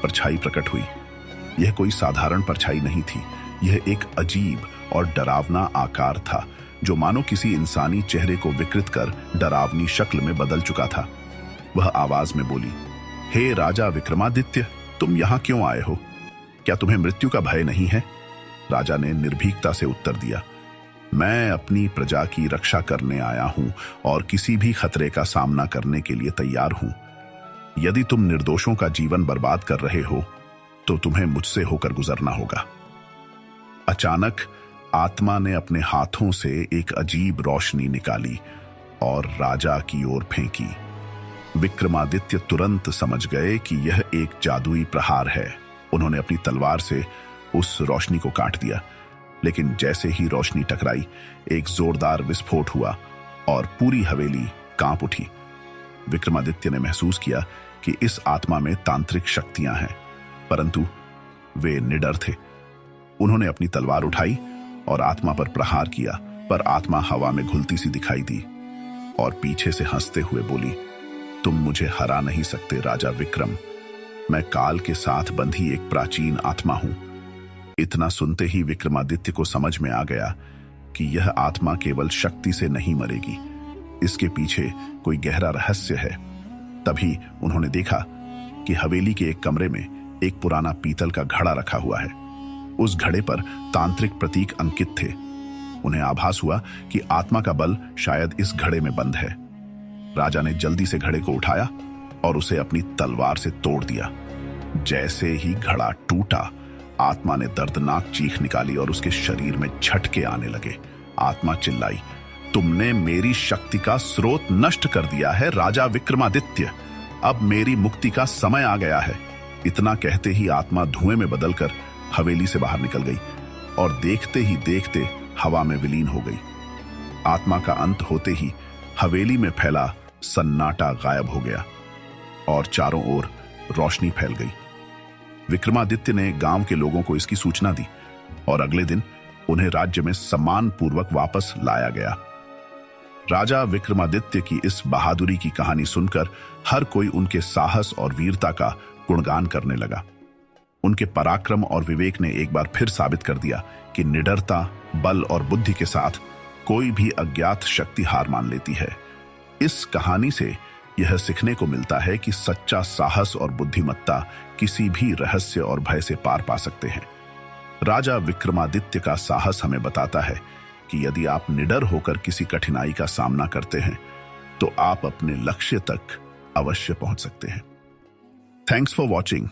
परछाई प्रकट हुई। यह कोई साधारण परछाई नहीं थी, यह एक अजीब और डरावना आकार था जो मानो किसी इंसानी चेहरे को विकृत कर डरावनी शक्ल में बदल चुका था। वह आवाज में बोली, हे राजा विक्रमादित्य, तुम यहाँ क्यों आए हो? क्या तुम्हें मृत्यु का भय नहीं है? राजा ने निर्भीकता से उत्तर दिया, मैं अपनी प्रजा की रक्षा करने आया हूं और किसी भी खतरे का सामना करने के लिए तैयार हूं। यदि तुम निर्दोषों का जीवन बर्बाद कर रहे हो तो तुम्हें मुझसे होकर गुजरना होगा। अचानक आत्मा ने अपने हाथों से एक अजीब रोशनी निकाली और राजा की ओर फेंकी। विक्रमादित्य तुरंत समझ गए कि यह एक जादुई प्रहार है। उन्होंने अपनी तलवार से उस रोशनी को काट दिया, लेकिन जैसे ही रोशनी टकराई, एक जोरदार विस्फोट हुआ और पूरी हवेली कांप उठी। विक्रमादित्य ने महसूस किया कि इस आत्मा में तांत्रिक शक्तियां हैं, परंतु वे निडर थे। उन्होंने अपनी तलवार उठाई और आत्मा पर प्रहार किया, पर आत्मा हवा में घुलती सी दिखाई दी और पीछे से हंसते हुए बोली, तुम मुझे हरा नहीं सकते राजा विक्रम। मैं काल के साथ बंधी एक प्राचीन आत्मा हूं। इतना सुनते ही विक्रमादित्य को समझ में आ गया कि यह आत्मा केवल शक्ति से नहीं मरेगी, इसके पीछे कोई गहरा रहस्य है। तभी उन्होंने देखा कि हवेली के एक कमरे में एक पुराना पीतल का घड़ा रखा हुआ है। उस घड़े पर तांत्रिक प्रतीक अंकित थे। उन्हें आभास हुआ कि आत्मा का बल शायद इस घड़े में बंद है। राजा ने जल्दी से घड़े को उठाया और उसे अपनी तलवार से तोड़ दिया। जैसे ही घड़ा टूटा, आत्मा ने दर्दनाक चीख निकाली और उसके शरीर में झटके आने लगे। आत्मा चिल्लाई, तुमने मेरी शक्ति का स्रोत नष्ट कर दिया है राजा विक्रमादित्य। अब मेरी मुक्ति का समय आ गया है। इतना कहते ही आत्मा धुएं में बदलकर हवेली से बाहर निकल गई और देखते ही देखते हवा में विलीन हो गई। आत्मा का अंत होते ही हवेली में फैला सन्नाटा गायब हो गया और चारों ओर रोशनी फैल गई। विक्रमादित्य ने गांव के लोगों को इसकी सूचना दी और अगले दिन उन्हें राज्य में सम्मान पूर्वक वापस लाया गया। राजा विक्रमादित्य की इस बहादुरी की कहानी सुनकर हर कोई उनके साहस और वीरता का गुणगान करने लगा। उनके पराक्रम और विवेक ने एक बार फिर साबित कर दिया कि निडरता, बल और बुद्धि के साथ कोई भी अज्ञात शक्ति हार मान लेती है। इस कहानी से यह सीखने को मिलता है कि सच्चा साहस और बुद्धिमत्ता किसी भी रहस्य और भय से पार पा सकते हैं। राजा विक्रमादित्य का साहस हमें बताता है कि यदि आप निडर होकर किसी कठिनाई का सामना करते हैं तो आप अपने लक्ष्य तक अवश्य पहुंच सकते हैं। Thanks for watching.